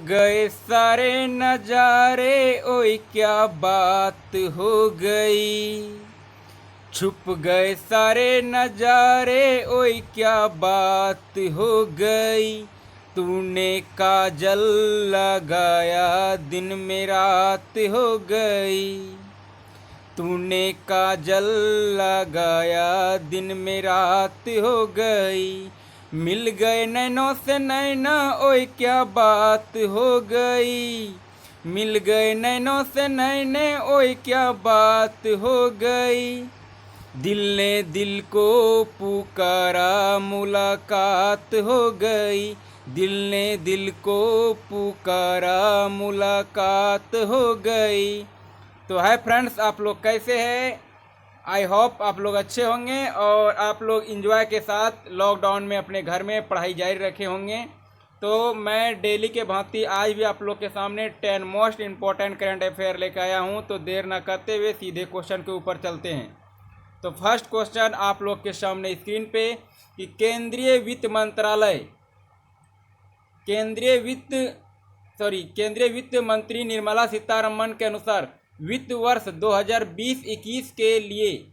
गए सारे नजारे, ओए क्या बात हो गई। छुप गए सारे नजारे, ओए क्या बात हो गई। तूने काजल लगाया, दिन में रात हो गई। तूने काजल लगाया, दिन में रात हो गई। मिल गए नैनों से नैना, ओए क्या बात हो गई। मिल गए नैनों से नैने, ओए क्या बात हो गई। दिल ने दिल को पुकारा, मुलाकात हो गई। दिल ने दिल को पुकारा, मुलाकात हो गई। तो हाय फ्रेंड्स, आप लोग कैसे हैं? आई होप आप लोग अच्छे होंगे और आप लोग इंजॉय के साथ लॉकडाउन में अपने घर में पढ़ाई जारी रखे होंगे। तो मैं डेली के भांति आज भी आप लोग के सामने 10 मोस्ट इम्पोर्टेंट करंट अफेयर लेकर आया हूं। तो देर न करते हुए सीधे क्वेश्चन के ऊपर चलते हैं। तो फर्स्ट क्वेश्चन आप लोग के सामने स्क्रीन पे कि केंद्रीय वित्त मंत्रालय केंद्रीय वित्त मंत्री निर्मला सीतारमण के अनुसार वित्त वर्ष 2020-21 के लिए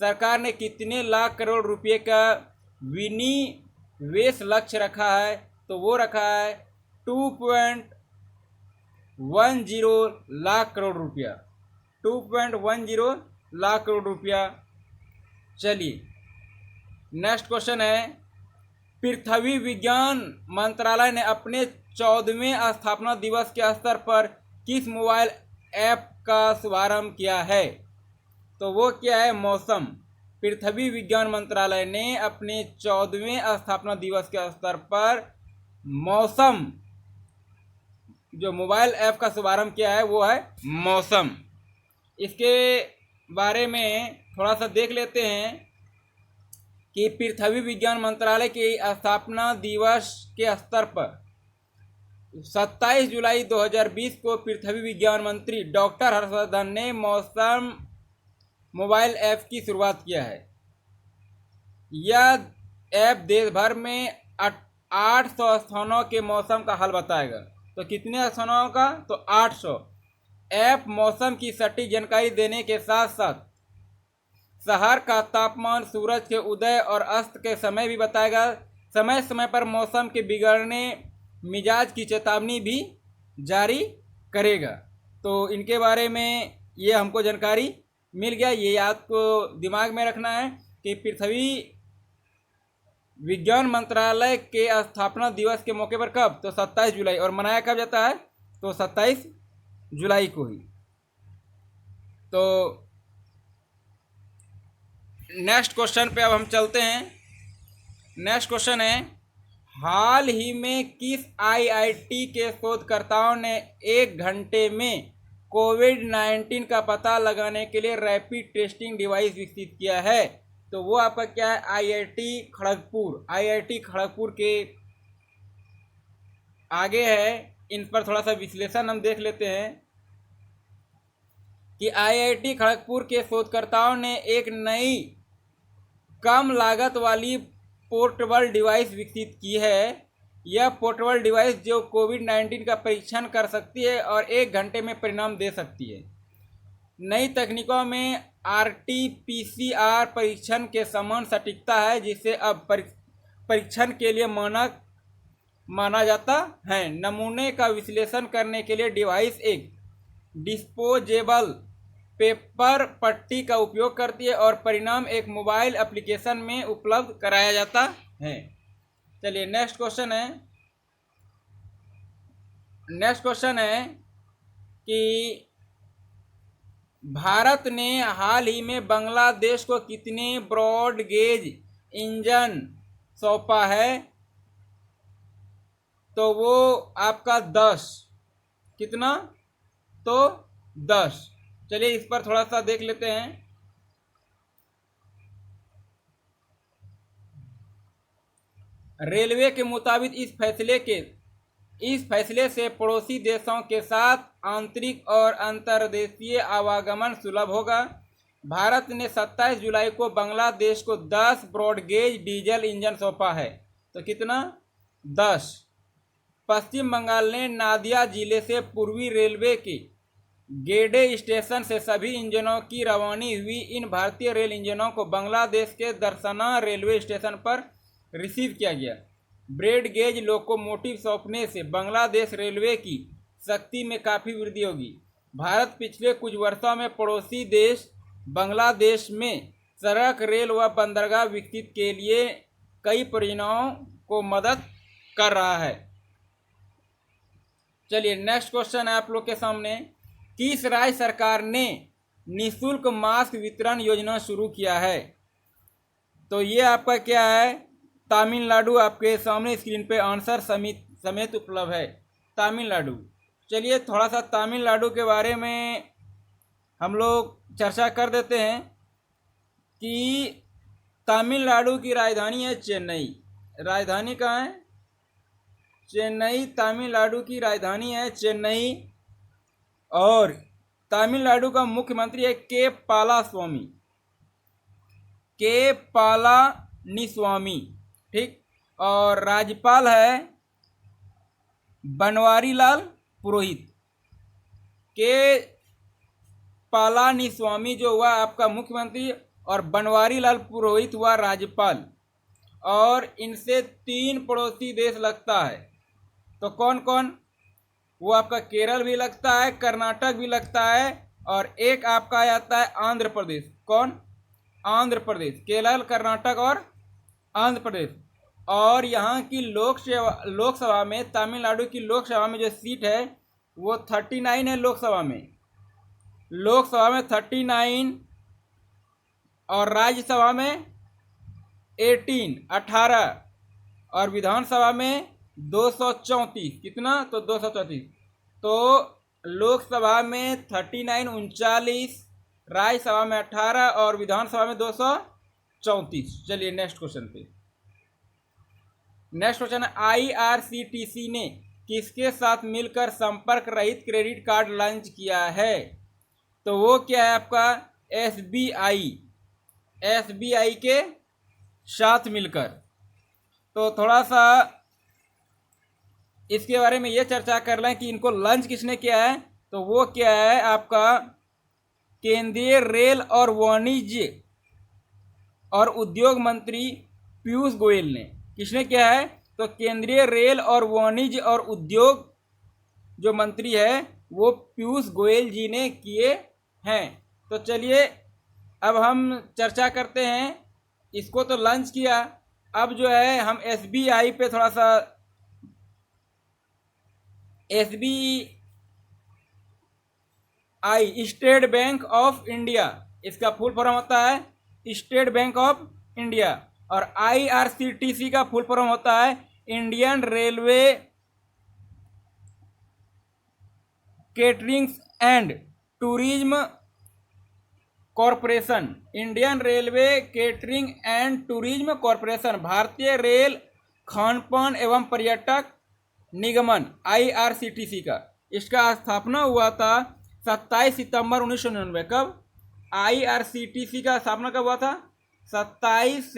सरकार ने कितने लाख करोड़ रुपए का विनिवेश लक्ष्य रखा है? तो वो रखा है 2.10 लाख करोड़ रुपया। 2.10 लाख करोड़ रुपया। चलिए नेक्स्ट क्वेश्चन है, पृथ्वी विज्ञान मंत्रालय ने अपने 14वें स्थापना दिवस के अवसर पर किस मोबाइल ऐप का शुभारंभ किया है? तो वो क्या है? मौसम। पृथ्वी विज्ञान मंत्रालय ने अपने 14वें स्थापना दिवस के अवसर पर मौसम जो मोबाइल ऐप का शुभारंभ किया है वो है मौसम। इसके बारे में थोड़ा सा देख लेते हैं कि पृथ्वी विज्ञान मंत्रालय के स्थापना दिवस के अवसर पर 27 जुलाई 2020 को पृथ्वी विज्ञान मंत्री डॉक्टर हर्षवर्धन ने मौसम मोबाइल ऐप की शुरुआत किया है। यह ऐप देश भर में 800 स्थानों के मौसम का हाल बताएगा। तो कितने स्थानों का? तो 800। ऐप मौसम की सटीक जानकारी देने के साथ साथ शहर का तापमान, सूरज के उदय और अस्त के समय भी बताएगा। समय समय पर मौसम के बिगड़ने मिजाज की चेतावनी भी जारी करेगा। तो इनके बारे में ये हमको जानकारी मिल गया। ये आपको दिमाग में रखना है कि पृथ्वी विज्ञान मंत्रालय के स्थापना दिवस के मौके पर कब? तो 27 जुलाई। और मनाया कब जाता है? तो 27 जुलाई को ही। तो नेक्स्ट क्वेश्चन पे अब हम चलते हैं। नेक्स्ट क्वेश्चन है, हाल ही में किस आईआईटी के शोधकर्ताओं ने 1 घंटे में कोविड-19 का पता लगाने के लिए रैपिड टेस्टिंग डिवाइस विकसित किया है? तो वो आपका क्या है? आईआईटी खड़गपुर। आईआईटी खड़गपुर के आगे है। इन पर थोड़ा सा विश्लेषण हम देख लेते हैं कि आईआईटी खड़गपुर के शोधकर्ताओं ने एक नई कम लागत वाली पोर्टेबल डिवाइस विकसित की है। यह पोर्टेबल डिवाइस जो कोविड-19 का परीक्षण कर सकती है और 1 घंटे में परिणाम दे सकती है। नई तकनीकों में आरटी-पीसीआर परीक्षण के समान सटीकता है, जिसे अब परीक्षण के लिए मानक माना जाता है। नमूने का विश्लेषण करने के लिए डिवाइस एक डिस्पोजेबल पेपर पट्टी का उपयोग करती है और परिणाम एक मोबाइल एप्लीकेशन में उपलब्ध कराया जाता है। चलिए नेक्स्ट क्वेश्चन है कि भारत ने हाल ही में बांग्लादेश को कितने ब्रॉड गेज इंजन सौंपा है? तो वो आपका 10। कितना? तो 10। चलिए इस पर थोड़ा सा देख लेते हैं। रेलवे के मुताबिक इस फैसले से पड़ोसी देशों के साथ आंतरिक और अंतर्देशीय आवागमन सुलभ होगा। भारत ने 27 जुलाई को बांग्लादेश को 10 ब्रॉडगेज डीजल इंजन सौंपा है। तो कितना? 10। पश्चिम बंगाल ने नादिया जिले से पूर्वी रेलवे के गेडे स्टेशन से सभी इंजनों की रवानी हुई। इन भारतीय रेल इंजनों को बांग्लादेश के दर्शना रेलवे स्टेशन पर रिसीव किया गया। ब्रॉड गेज लोकोमोटिव सौंपने से बांग्लादेश रेलवे की शक्ति में काफ़ी वृद्धि होगी। भारत पिछले कुछ वर्षों में पड़ोसी देश बांग्लादेश में सड़क, रेल व बंदरगाह विकसित के लिए कई परियोजनाओं को मदद कर रहा है। चलिए नेक्स्ट क्वेश्चन है आप लोग के सामने। किस राज्य सरकार ने निःशुल्क मास्क वितरण योजना शुरू किया है? तो ये आपका क्या है, तमिलनाडु। आपके सामने स्क्रीन पे आंसर समेत उपलब्ध है, तमिलनाडु। चलिए थोड़ा सा तमिलनाडु के बारे में हम लोग चर्चा कर देते हैं कि तमिलनाडु की राजधानी है चेन्नई। राजधानी कहाँ है? चेन्नई। तमिलनाडु की राजधानी है चेन्नई। और तमिलनाडु का मुख्यमंत्री है के पालास्वामी, के पालानीस्वामी, ठीक। और राज्यपाल है बनवारीलाल पुरोहित। के पालानीस्वामी जो हुआ आपका मुख्यमंत्री और बनवारीलाल पुरोहित हुआ राज्यपाल। और इनसे 3 पड़ोसी देश लगता है। तो कौन कौन? वो आपका केरल भी लगता है, कर्नाटक भी लगता है, और एक आपका आ जाता है आंध्र प्रदेश। कौन? आंध्र प्रदेश। केरल, कर्नाटक और आंध्र प्रदेश। और यहाँ की लोकसभा में, तमिलनाडु की लोकसभा में जो सीट है वो 39 है। लोकसभा में 39 और राज्यसभा में 18 और विधानसभा में 234। कितना? तो 234। तो लोकसभा में 39 39, राज्यसभा में 18 और विधानसभा में 234। चलिए नेक्स्ट क्वेश्चन पे। नेक्स्ट क्वेश्चन है, IRCTC ने किसके साथ मिलकर संपर्क रहित क्रेडिट कार्ड लॉन्च किया है? तो वो क्या है आपका? SBI के साथ मिलकर। तो थोड़ा सा इसके बारे में ये चर्चा कर लें कि इनको लॉन्च किसने किया है। तो वो क्या है आपका? केंद्रीय रेल और वाणिज्य और उद्योग मंत्री पीयूष गोयल ने। किसने किया है? तो केंद्रीय रेल और वाणिज्य और उद्योग जो मंत्री है वो पीयूष गोयल जी ने किए हैं। तो चलिए अब हम चर्चा करते हैं। इसको तो लॉन्च किया, अब जो है हम SBI पे थोड़ा सा, SBI state bank of India, इसका फुल फॉर्म होता है स्टेट बैंक ऑफ इंडिया। और IRCTC का फुल फॉर्म होता है Indian railway catering and tourism corporation. Indian railway catering and tourism corporation, भारतीय रेल खानपान एवं पर्यटक निगमन IRCTC का। इसका स्थापना हुआ था 27 सितंबर 1999। कब? IRCTC का स्थापना कब हुआ था? 27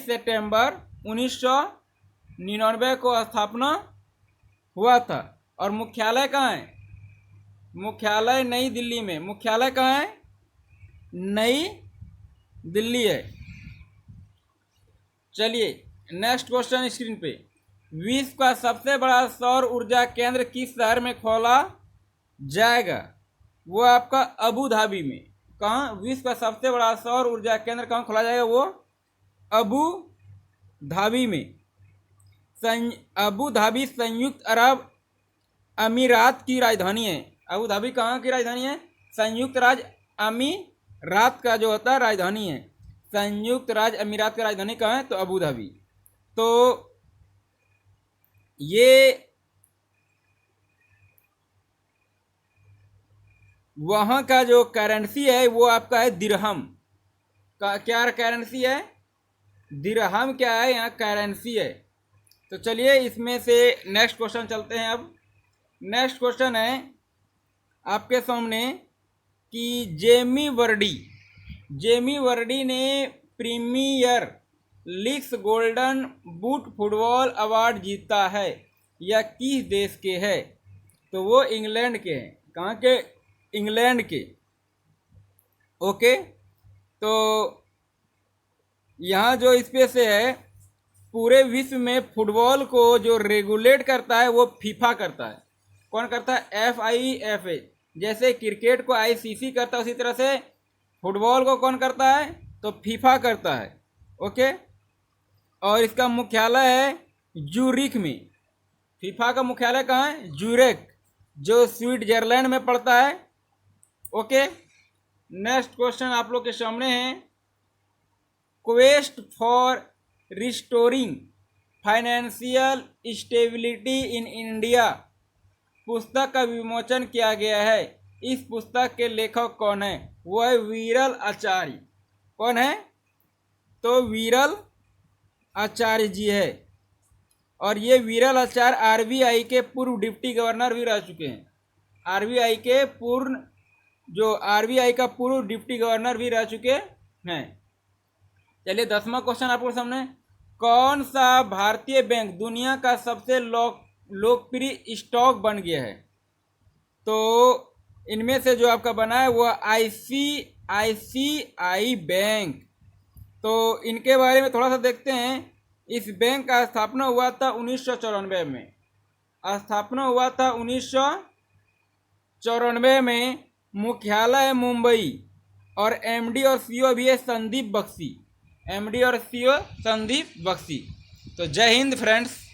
सितंबर 1999 को स्थापना हुआ था। और मुख्यालय कहाँ है? मुख्यालय नई दिल्ली में। मुख्यालय कहाँ है? नई दिल्ली है। चलिए नेक्स्ट क्वेश्चन स्क्रीन पे। विश्व का सबसे बड़ा सौर ऊर्जा केंद्र किस शहर में खोला जाएगा? वो आपका अबू धाबी में। कहाँ? विश्व का सबसे बड़ा सौर ऊर्जा केंद्र कहाँ खोला जाएगा? वो अबू धाबी में। अबू धाबी संयुक्त अरब अमीरात की राजधानी है। अबू धाबी कहाँ की राजधानी है? संयुक्त राज्य अमीरात का जो होता है राजधानी है। संयुक्त राज्य अमीरात की राजधानी कहाँ है? तो अबू धाबी। तो ये वहाँ का जो करेंसी है वो आपका है दिरहम का। क्या करेंसी है? दिरहम क्या है? यहाँ करेंसी है। तो चलिए इसमें से नेक्स्ट क्वेश्चन चलते हैं। अब नेक्स्ट क्वेश्चन है आपके सामने कि जेमी वर्डी ने Premier League's golden boot football award जीता है, यह किस देश के है? तो वो इंग्लैंड के हैं। कहाँ के? इंग्लैंड के। ओके, तो यहाँ जो इसपे से है, पूरे विश्व में फुटबॉल को जो रेगुलेट करता है वो फीफा करता है। कौन करता है? FIFA। जैसे क्रिकेट को ICC करता है, उसी तरह से फुटबॉल को कौन करता है? तो फीफा करता है। ओके, और इसका मुख्यालय है जूरिख में। फीफा का मुख्यालय कहाँ है? जूरिख, जो स्विट्जरलैंड में पड़ता है। ओके, नेक्स्ट क्वेश्चन आप लोग के सामने है। Quest for restoring financial stability in India पुस्तक का विमोचन किया गया है। इस पुस्तक के लेखक कौन है? वो है वीरल आचार्य। कौन है? तो वीरल आचार्य जी है। और ये वीरल आचार्य RBI के पूर्व डिप्टी गवर्नर भी रह चुके हैं। RBI के पूर्ण जो RBI का पूर्व डिप्टी गवर्नर भी रह चुके हैं। चलिए 10वां क्वेश्चन आपको सामने। कौन सा भारतीय बैंक दुनिया का सबसे लोकप्रिय स्टॉक बन गया है? तो इनमें से जो आपका बना है वो ICICI बैंक। तो इनके बारे में थोड़ा सा देखते हैं। इस बैंक का स्थापना हुआ था 1994 में। स्थापना हुआ था 1994 में। मुख्यालय है मुंबई। और MD और CEO भी है संदीप बख्शी। MD और CEO संदीप बख्शी। तो जय हिंद फ्रेंड्स।